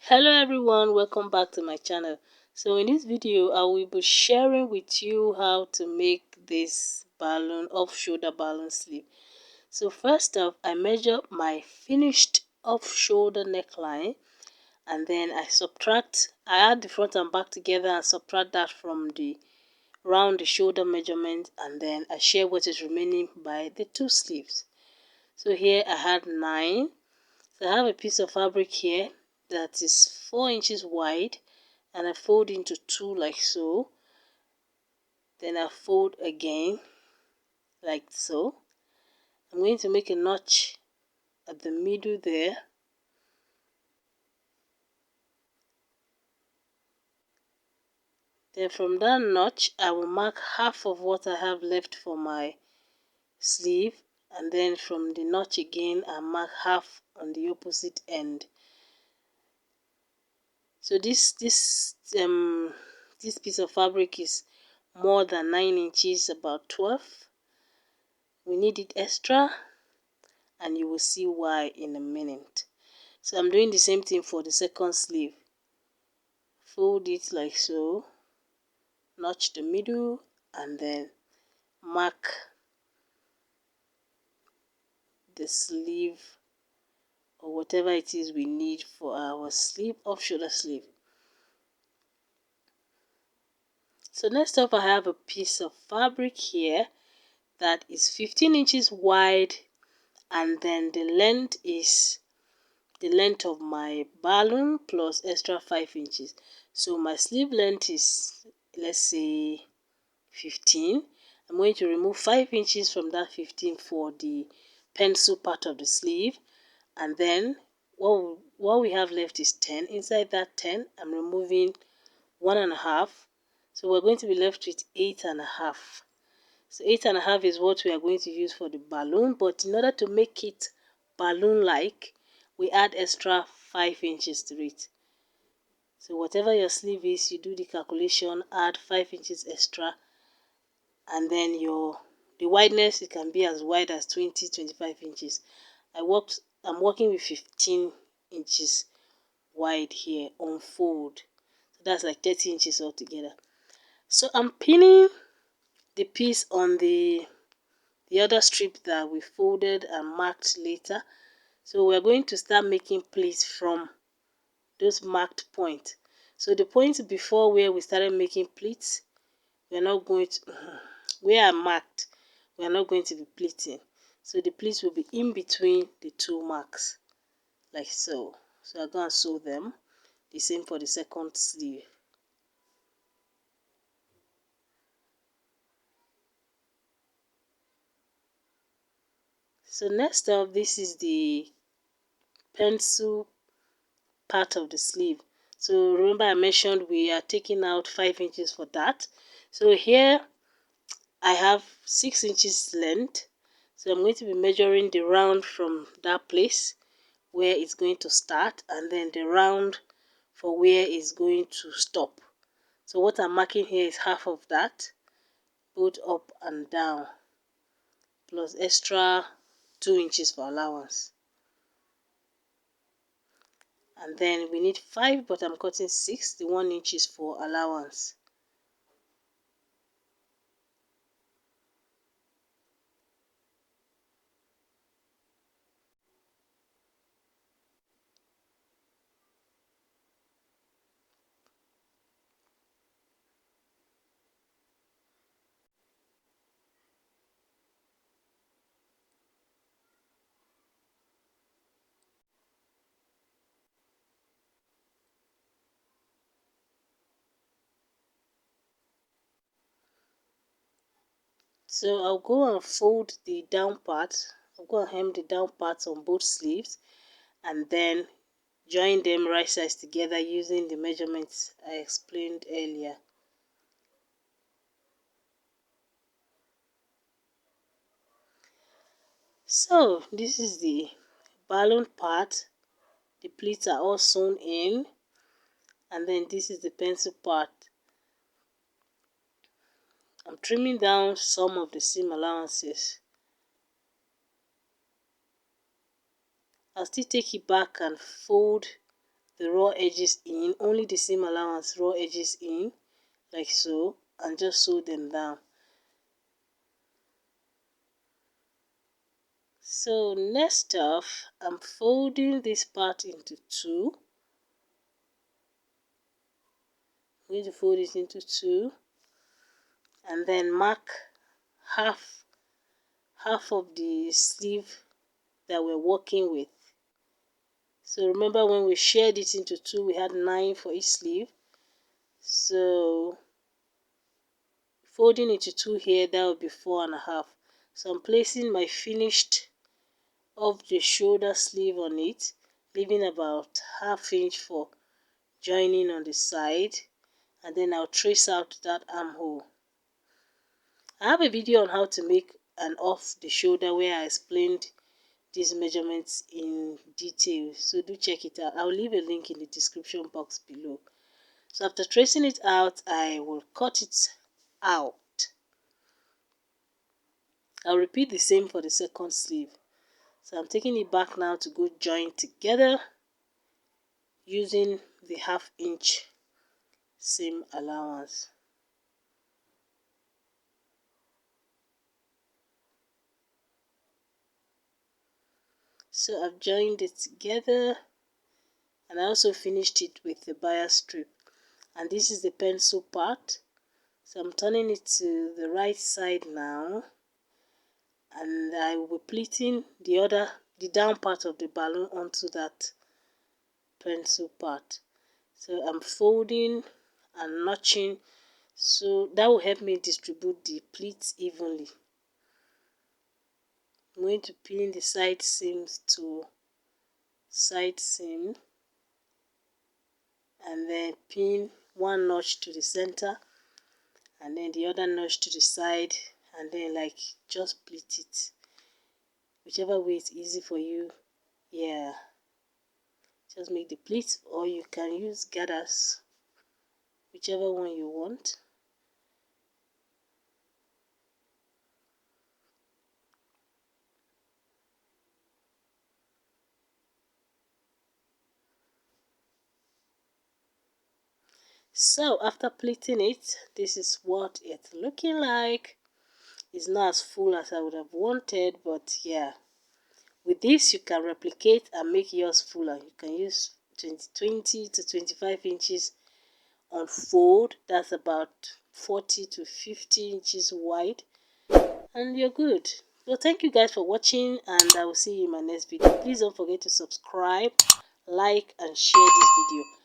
Hello everyone, welcome back to my channel. So in this video I will be sharing with you how to make this balloon off-shoulder balloon sleeve. So first off, I measure my finished off-shoulder neckline, and then I add the front and back together and subtract that from the round the shoulder measurement, and then I share what is remaining by the two sleeves. So here I had 9. So I have a piece of fabric here that is 4 inches wide, and I fold into 2 like so. Then I fold again like so. I'm going to make a notch at the middle there. Then from that notch I will mark half of what I have left for my sleeve, and then from the notch again I mark half on the opposite end. So this piece of fabric is more than 9 inches, about 12. We need it extra, and you will see why in a minute. So I'm doing the same thing for the second sleeve. Fold it like so, notch the middle, and then mark the sleeve or whatever it is we need for our sleeve, off shoulder sleeve. So next up, I have a piece of fabric here that is 15 inches wide, and then the length is the length of my balloon plus extra 5 inches. So my sleeve length is, let's say, 15. I'm going to remove 5 inches from that 15 for the pencil part of the sleeve, and then what we have left is 10. Inside that 10, I'm removing 1.5, so we're going to be left with 8.5. So 8.5 is what we are going to use for the balloon, but in order to make it balloon-like, we add extra 5 inches to it. So whatever your sleeve is, you do the calculation, add 5 inches extra, and then the wideness, it can be as wide as 20-25 inches. I'm working with 15 inches wide here on fold, so that's like 30 inches altogether. So I'm pinning the piece on the other strip that we folded and marked later. So we're going to start making pleats from those marked points. So the point before where we started making pleats, we're not going to where I marked, we are not going to be pleating. So the pleats will be in between the two marks like so. So I'm going to sew them. The same for the second sleeve. So next up, this is the pencil part of the sleeve. So remember I mentioned we are taking out 5 inches for that. So here I have 6 inches length. So I'm going to be measuring the round from that place where it's going to start, and then the round for where it's going to stop. So what I'm marking here is half of that, both up and down, plus extra 2 inches for allowance. And then we need 5, but I'm cutting 6. The 1 inch is for allowance. So I'll go and fold the down part. I'll go and hem the down parts on both sleeves, and then join them right sides together using the measurements I explained earlier. So this is the balloon part. The pleats are all sewn in, and then this is the pencil part. I'm trimming down some of the seam allowances. I'll still take it back and fold the raw edges in, only the seam allowance raw edges in, like so, and just sew them down. So next off, I'm folding this part into two. I'm going to fold it into two and then mark half of the sleeve that we're working with. So remember when we shared it into two, we had 9 for each sleeve. So folding into two here, that would be 4.5. So I'm placing my finished of the shoulder sleeve on it, leaving about ½ inch for joining on the side, and then I'll trace out that armhole. I have a video on how to make an off the shoulder where I explained these measurements in detail, so do check it out. I'll leave a link in the description box below. So after tracing it out, I will cut it out. I'll repeat the same for the second sleeve. So I'm taking it back now to go join together using the ½ inch seam allowance. So I've joined it together, and I also finished it with the bias strip, and this is the pencil part. So I'm turning it to the right side now, and I will be pleating the down part of the balloon onto that pencil part. So I'm folding and notching, so that will help me distribute the pleats evenly. I'm going to pin the side seams to side seam, and then pin one notch to the center and then the other notch to the side, and then like just pleat it whichever way is easy for you. Yeah, just make the pleats, or you can use gathers, whichever one you want. So after pleating it, this is what it's looking like. It's not as full as I would have wanted, but yeah, with this you can replicate and make yours fuller. You can use 20 to 25 inches on fold, that's about 40 to 50 inches wide, and you're good. So thank you guys for watching, and I will see you in my next video. Please don't forget to subscribe, like and share this video.